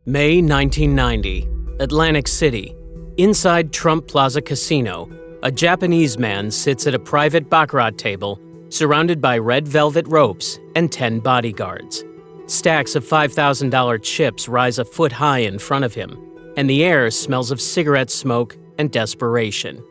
May 1990, Atlantic City. Inside Trump Plaza Casino, a Japanese man sits at a private baccarat table surrounded by red velvet ropes and 10 bodyguards. Stacks of $5,000 chips rise a foot high in front of him, and the air smells of cigarette smoke and desperation.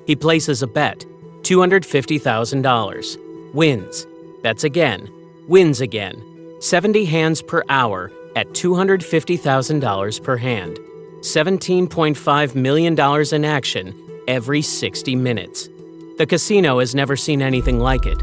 He places a bet, $250,000. Wins. Bets again. Wins again. 70 hands per hour at $250,000 per hand. $17.5 million in action every 60 minutes. The casino has never seen anything like it.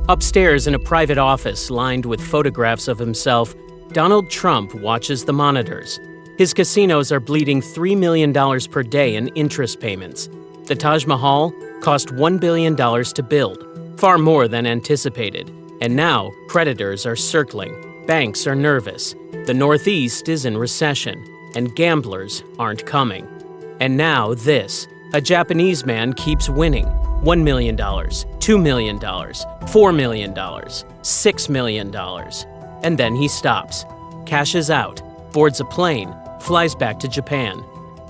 Upstairs in a private office lined with photographs of himself, Donald Trump watches the monitors. His casinos are bleeding $3 million per day in interest payments. The Taj Mahal cost $1 billion to build, far more than anticipated. And now, creditors are circling, banks are nervous, the Northeast is in recession, and gamblers aren't coming. And now this, a Japanese man keeps winning. $1 million, $2 million, $4 million, $6 million. And then he stops, cashes out, boards a plane, flies back to Japan.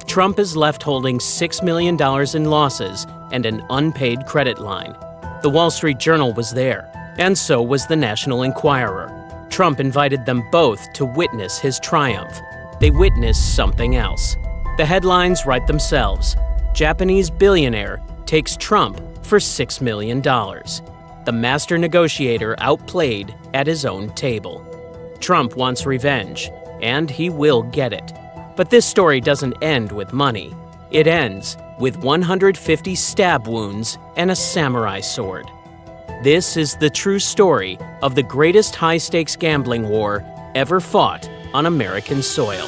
Trump is left holding $6 million in losses and an unpaid credit line. The Wall Street Journal was there, and so was the National Enquirer. Trump invited them both to witness his triumph. They witnessed something else. The headlines write themselves. Japanese billionaire takes Trump for $6 million. The master negotiator outplayed at his own table. Trump wants revenge, and he will get it. But this story doesn't end with money. It ends with 150 stab wounds and a samurai sword. This is the true story of the greatest high-stakes gambling war ever fought on American soil.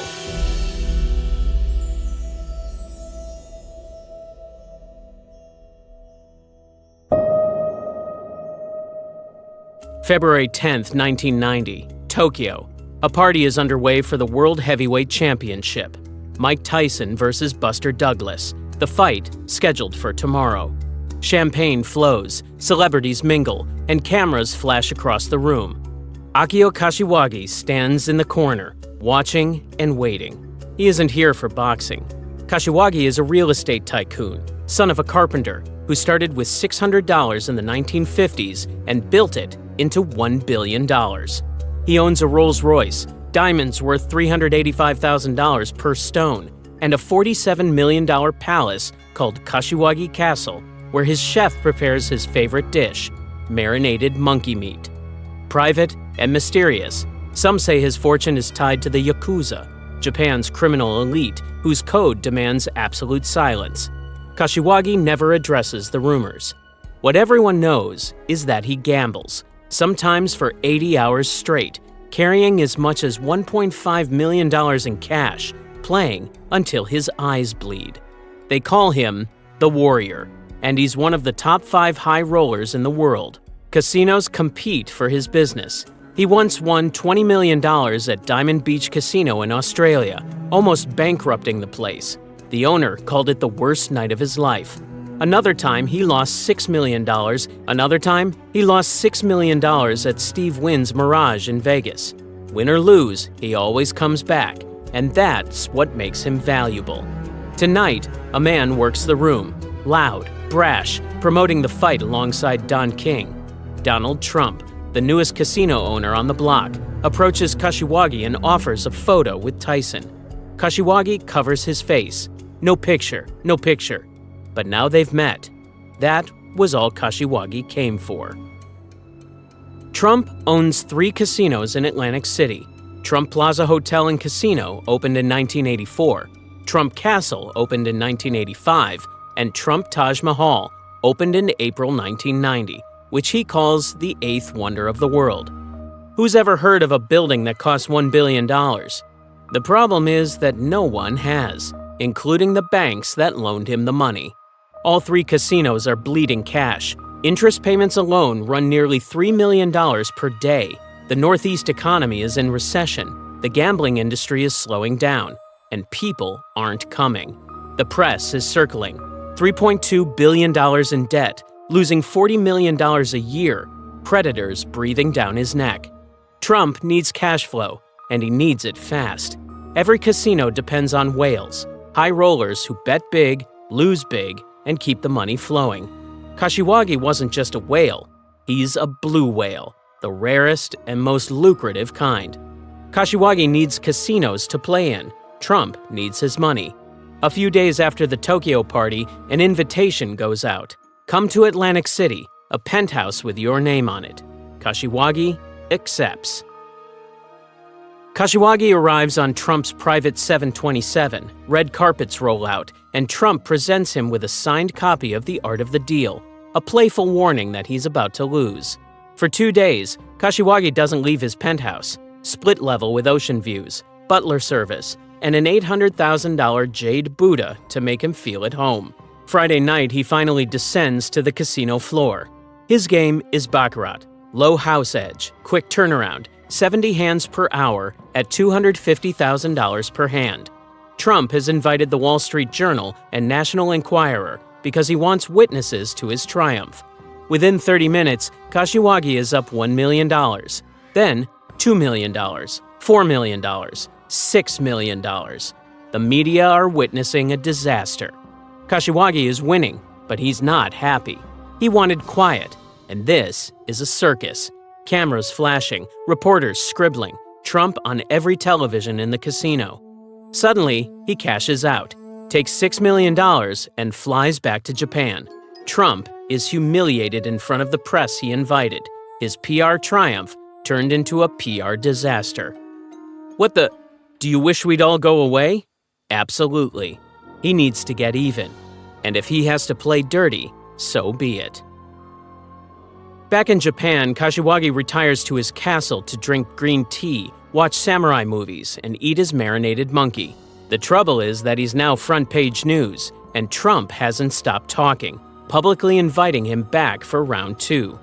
February 10, 1990, Tokyo. A party is underway for the World Heavyweight Championship. Mike Tyson versus Buster Douglas. The fight scheduled for tomorrow. Champagne flows, celebrities mingle, and cameras flash across the room. Akio Kashiwagi stands in the corner, watching and waiting. He isn't here for boxing. Kashiwagi is a real estate tycoon, son of a carpenter, who started with $600 in the 1950s and built it into $1 billion. He owns a Rolls-Royce, diamonds worth $385,000 per stone, and a $47 million palace called Kashiwagi Castle, where his chef prepares his favorite dish, marinated monkey meat. Private and mysterious, some say his fortune is tied to the Yakuza, Japan's criminal elite whose code demands absolute silence. Kashiwagi never addresses the rumors. What everyone knows is that he gambles, sometimes for 80 hours straight, carrying as much as $1.5 million in cash, playing until his eyes bleed. They call him the Warrior, and he's one of the top 5 high rollers in the world. Casinos compete for his business. He once won $20 million at Diamond Beach Casino in Australia, almost bankrupting the place. The owner called it the worst night of his life. Another time, he lost $6 million. Another time, he lost $6 million at Steve Wynn's Mirage in Vegas. Win or lose, he always comes back, and that's what makes him valuable. Tonight, a man works the room, loud, brash, promoting the fight alongside Don King. Donald Trump, the newest casino owner on the block, approaches Kashiwagi and offers a photo with Tyson. Kashiwagi covers his face. No picture, no picture. But now they've met. That was all Kashiwagi came for. Trump owns 3 casinos in Atlantic City. Trump Plaza Hotel and Casino opened in 1984. Trump Castle opened in 1985. And Trump Taj Mahal opened in April 1990, which he calls the 8th wonder of the world. Who's ever heard of a building that cost $1 billion? The problem is that no one has, including the banks that loaned him the money. All 3 casinos are bleeding cash. Interest payments alone run nearly $3 million per day. The Northeast economy is in recession. The gambling industry is slowing down, and people aren't coming. The press is circling. $3.2 billion in debt, losing $40 million a year, creditors breathing down his neck. Trump needs cash flow, and he needs it fast. Every casino depends on whales, high rollers who bet big, lose big, and keep the money flowing. Kashiwagi wasn't just a whale, he's a blue whale, the rarest and most lucrative kind. Kashiwagi needs casinos to play in. Trump needs his money. A few days after the Tokyo party, an invitation goes out. Come to Atlantic City, a penthouse with your name on it. Kashiwagi accepts. Kashiwagi arrives on Trump's private 727, red carpets roll out, and Trump presents him with a signed copy of The Art of the Deal, a playful warning that he's about to lose. For 2 days, Kashiwagi doesn't leave his penthouse, split level with ocean views, butler service, and an $800,000 jade Buddha to make him feel at home. Friday night, he finally descends to the casino floor. His game is baccarat, low house edge, quick turnaround, 70 hands per hour at $250,000 per hand. Trump has invited the Wall Street Journal and National Enquirer because he wants witnesses to his triumph. Within 30 minutes, Kashiwagi is up $1 million, then $2 million, $4 million, $6 million. The media are witnessing a disaster. Kashiwagi is winning, but he's not happy. He wanted quiet, and this is a circus. Cameras flashing, reporters scribbling, Trump on every television in the casino. Suddenly, he cashes out, takes $6 million, and flies back to Japan. Trump is humiliated in front of the press he invited. His PR triumph turned into a PR disaster. What the? Do you wish we'd all go away? Absolutely. He needs to get even. And if he has to play dirty, so be it. Back in Japan, Kashiwagi retires to his castle to drink green tea, watch samurai movies, and eat his marinated monkey. The trouble is that he's now front-page news, and Trump hasn't stopped talking, publicly inviting him back for round 2.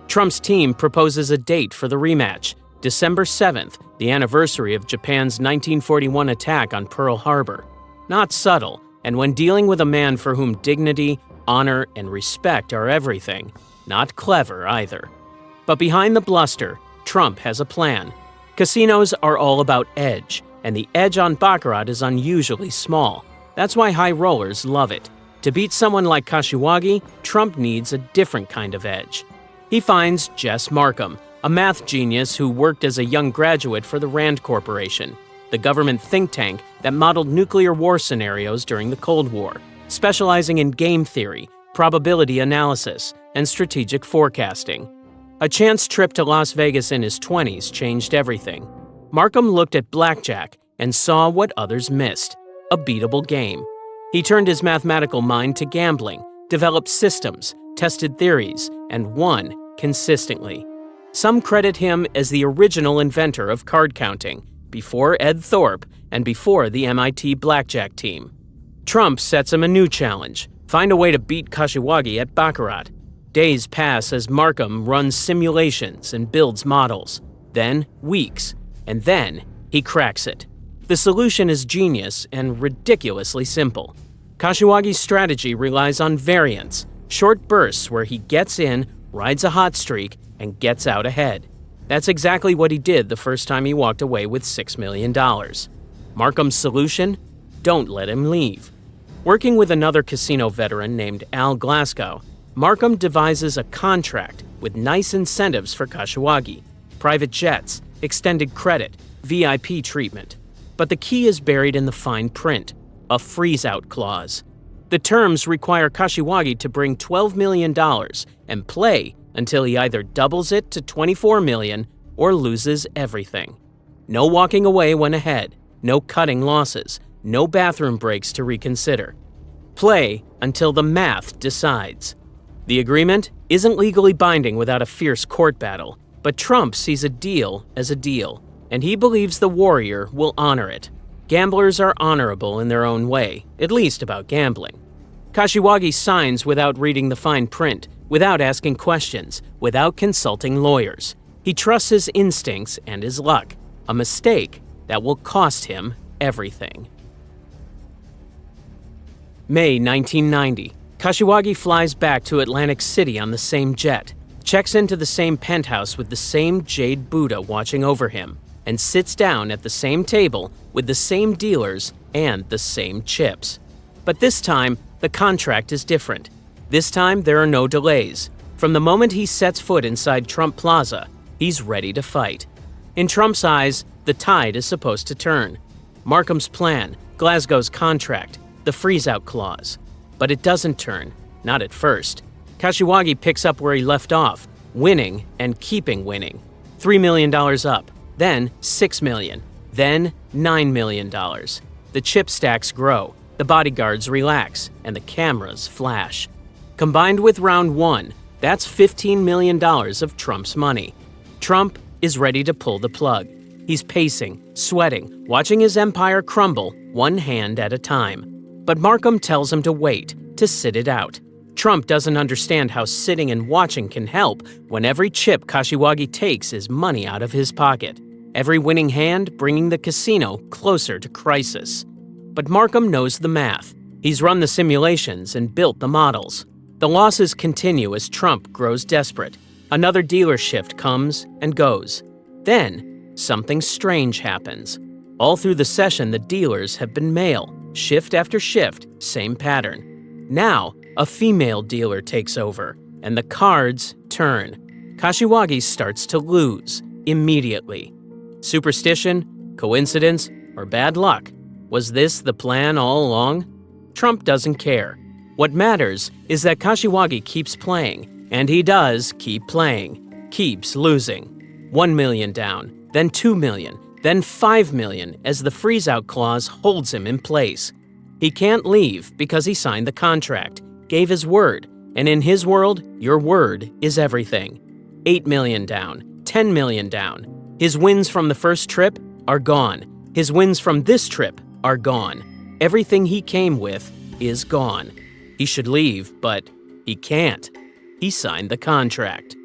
Trump's team proposes a date for the rematch, December 7th, the anniversary of Japan's 1941 attack on Pearl Harbor. Not subtle, and when dealing with a man for whom dignity, honor, and respect are everything, not clever either. But behind the bluster, Trump has a plan. Casinos are all about edge, and the edge on baccarat is unusually small. That's why high rollers love it. To beat someone like Kashiwagi, Trump needs a different kind of edge. He finds Jess Markham, a math genius who worked as a young graduate for the Rand Corporation, the government think tank that modeled nuclear war scenarios during the Cold War, specializing in game theory, probability analysis, and strategic forecasting. A chance trip to Las Vegas in his 20s changed everything. Markham looked at blackjack and saw what others missed, a beatable game. He turned his mathematical mind to gambling, developed systems, tested theories, and won consistently. Some credit him as the original inventor of card counting, before Ed Thorpe and before the MIT blackjack team. Trump sets him a new challenge: find a way to beat Kashiwagi at baccarat. Days pass as Markham runs simulations and builds models. Then weeks, and then he cracks it. The solution is genius and ridiculously simple. Kashiwagi's strategy relies on variance, short bursts where he gets in, rides a hot streak, and gets out ahead. That's exactly what he did the first time he walked away with $6 million. Markham's solution? Don't let him leave. Working with another casino veteran named Al Glasgow, Markham devises a contract with nice incentives for Kashiwagi: private jets, extended credit, VIP treatment. But the key is buried in the fine print, a freeze-out clause. The terms require Kashiwagi to bring $12 million and play until he either doubles it to $24 million or loses everything. No walking away when ahead, no cutting losses, no bathroom breaks to reconsider. Play until the math decides. The agreement isn't legally binding without a fierce court battle, but Trump sees a deal as a deal, and he believes the warrior will honor it. Gamblers are honorable in their own way, at least about gambling. Kashiwagi signs without reading the fine print, without asking questions, without consulting lawyers. He trusts his instincts and his luck, a mistake that will cost him everything. May 1990. Kashiwagi flies back to Atlantic City on the same jet, checks into the same penthouse with the same jade Buddha watching over him. and sits down at the same table with the same dealers and the same chips. But this time, the contract is different. This time, there are no delays. From the moment he sets foot inside Trump Plaza, he's ready to fight. In Trump's eyes, the tide is supposed to turn. Markham's plan, Glasgow's contract, the freeze-out clause. But it doesn't turn, not at first. Kashiwagi picks up where he left off, winning and keeping winning. $3 million up, then $6 million, then $9 million. The chip stacks grow, the bodyguards relax, and the cameras flash. Combined with round one, that's $15 million of Trump's money. Trump is ready to pull the plug. He's pacing, sweating, watching his empire crumble one hand at a time. But Markham tells him to wait, to sit it out. Trump doesn't understand how sitting and watching can help when every chip Kashiwagi takes is money out of his pocket. Every winning hand bringing the casino closer to crisis. But Markham knows the math. He's run the simulations and built the models. The losses continue as Trump grows desperate. Another dealer shift comes and goes. Then, something strange happens. All through the session, the dealers have been male. Shift after shift, same pattern. Now, a female dealer takes over, and the cards turn. Kashiwagi starts to lose, immediately. Superstition? Coincidence? Or bad luck? Was this the plan all along? Trump doesn't care. What matters is that Kashiwagi keeps playing, and he does keep playing, keeps losing. 1 million down, then 2 million, then 5 million as the freeze-out clause holds him in place. He can't leave because he signed the contract, gave his word, and in his world, your word is everything. 8 million down, 10 million down. His wins from the first trip are gone. His wins from this trip are gone. Everything he came with is gone. He should leave, but he can't. He signed the contract.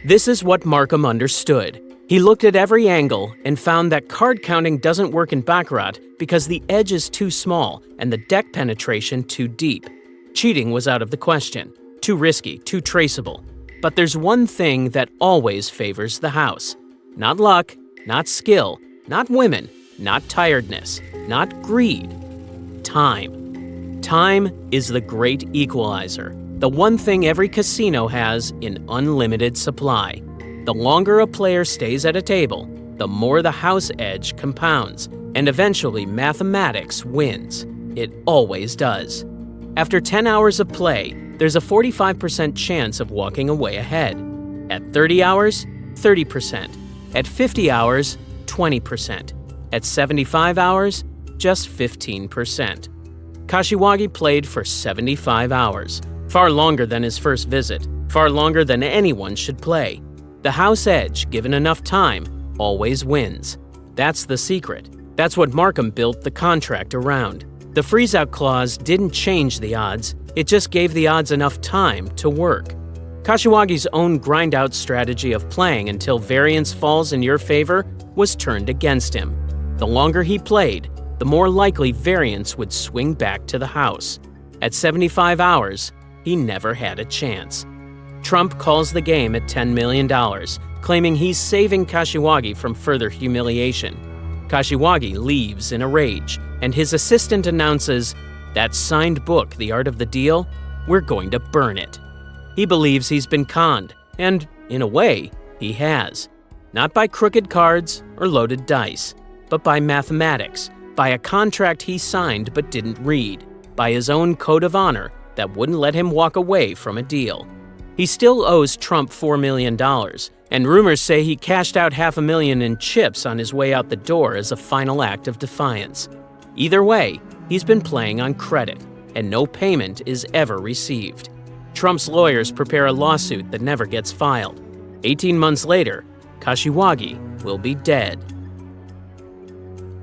This is what Markham understood. He looked at every angle and found that card counting doesn't work in baccarat because the edge is too small and the deck penetration too deep. Cheating was out of the question. Too risky, too traceable. But there's one thing that always favors the house. Not luck, not skill, not women, not tiredness, not greed. Time. Time is the great equalizer, the one thing every casino has in unlimited supply. The longer a player stays at a table, the more the house edge compounds, and eventually mathematics wins. It always does. After 10 hours of play, there's a 45% chance of walking away ahead. At 30 hours, 30%. At 50 hours, 20%. At 75 hours, just 15%. Kashiwagi played for 75 hours, far longer than his first visit, far longer than anyone should play. The house edge, given enough time, always wins. That's the secret. That's what Markham built the contract around. The freeze-out clause didn't change the odds, it just gave the odds enough time to work. Kashiwagi's own grind-out strategy of playing until variance falls in your favor was turned against him. The longer he played, the more likely variance would swing back to the house. At 75 hours, he never had a chance. Trump calls the game at $10 million, claiming he's saving Kashiwagi from further humiliation. Kashiwagi leaves in a rage, and his assistant announces, "That signed book, The Art of the Deal, we're going to burn it." He believes he's been conned, and, in a way, he has. Not by crooked cards or loaded dice, but by mathematics, by a contract he signed but didn't read, by his own code of honor that wouldn't let him walk away from a deal. He still owes Trump $4 million, and rumors say he cashed out $500,000 in chips on his way out the door as a final act of defiance. Either way, he's been playing on credit, and no payment is ever received. Trump's lawyers prepare a lawsuit that never gets filed. 18 months later, Kashiwagi will be dead.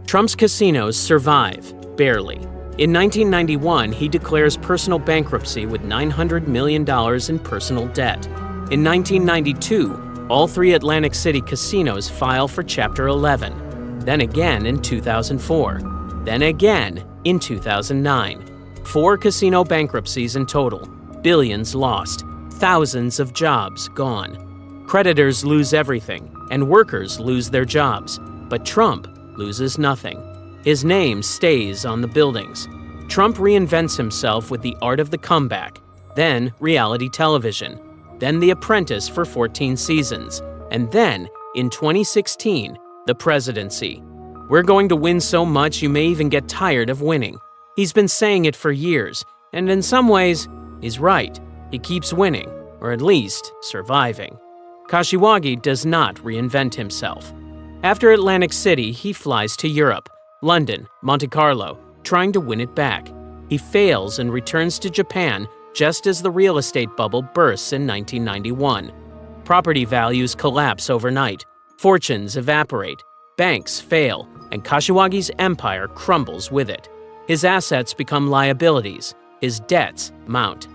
Trump's casinos survive, barely. In 1991, he declares personal bankruptcy with $900 million in personal debt. In 1992, all 3 Atlantic City casinos file for Chapter 11. Then again in 2004. Then again in 2009. 4 casino bankruptcies in total. Billions lost. Thousands of jobs gone. Creditors lose everything. and workers lose their jobs, but Trump loses nothing. His name stays on the buildings. Trump reinvents himself with the art of the comeback, then reality television, then The Apprentice for 14 seasons, and then, in 2016, the presidency. We're going to win so much you may even get tired of winning. He's been saying it for years, and in some ways, he's right. He keeps winning, or at least surviving. Kashiwagi does not reinvent himself. After Atlantic City, he flies to Europe, London, Monte Carlo, trying to win it back. He fails and returns to Japan just as the real estate bubble bursts in 1991. Property values collapse overnight, fortunes evaporate, banks fail, and Kashiwagi's empire crumbles with it. His assets become liabilities, his debts mount.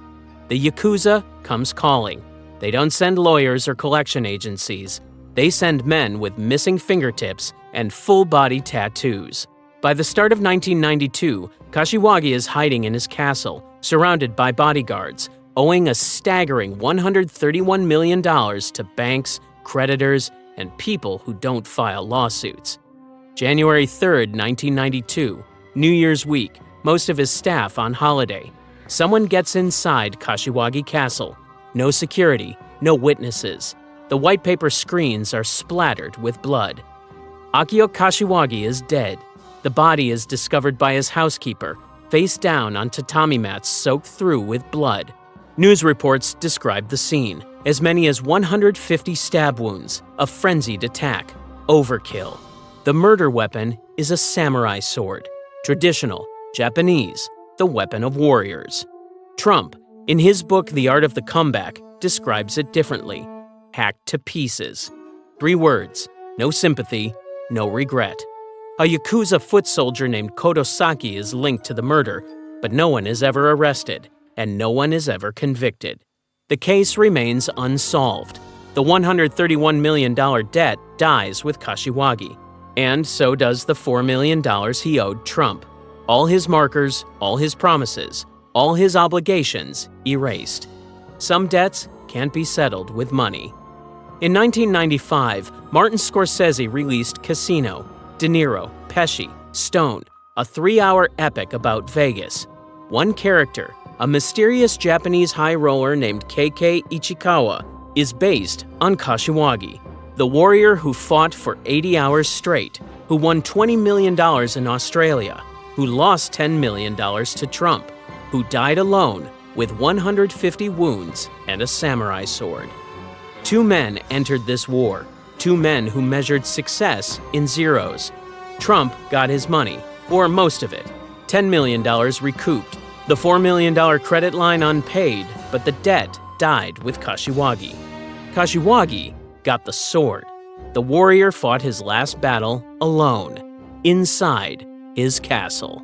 The Yakuza comes calling. They don't send lawyers or collection agencies. They send men with missing fingertips and full-body tattoos. By the start of 1992, Kashiwagi is hiding in his castle, surrounded by bodyguards, owing a staggering $131 million to banks, creditors, and people who don't file lawsuits. January 3, 1992, New Year's week, most of his staff on holiday. Someone gets inside Kashiwagi Castle. No security, no witnesses. The white paper screens are splattered with blood. Akio Kashiwagi is dead. The body is discovered by his housekeeper, face down on tatami mats soaked through with blood. News reports describe the scene. As many as 150 stab wounds, a frenzied attack, overkill. The murder weapon is a samurai sword, traditional, Japanese, the weapon of warriors. Trump, in his book The Art of the Comeback, describes it differently. Hacked to pieces. 3 words, no sympathy, no regret. A Yakuza foot soldier named Kodosaki is linked to the murder, but no one is ever arrested, and no one is ever convicted. The case remains unsolved. The $131 million debt dies with Kashiwagi, and so does the $4 million he owed Trump. All his markers, all his promises, all his obligations erased. Some debts can't be settled with money. In 1995, Martin Scorsese released Casino, De Niro, Pesci, Stone, a 3-hour epic about Vegas. One character, a mysterious Japanese high roller named KK Ichikawa, is based on Kashiwagi, the warrior who fought for 80 hours straight, who won $20 million in Australia, who lost $10 million to Trump, who died alone with 150 wounds and a samurai sword. 2 men entered this war, 2 men who measured success in zeros. Trump got his money, or most of it, $10 million recouped, the $4 million credit line unpaid, but the debt died with Kashiwagi. Kashiwagi got the sword. The warrior fought his last battle alone, inside his castle.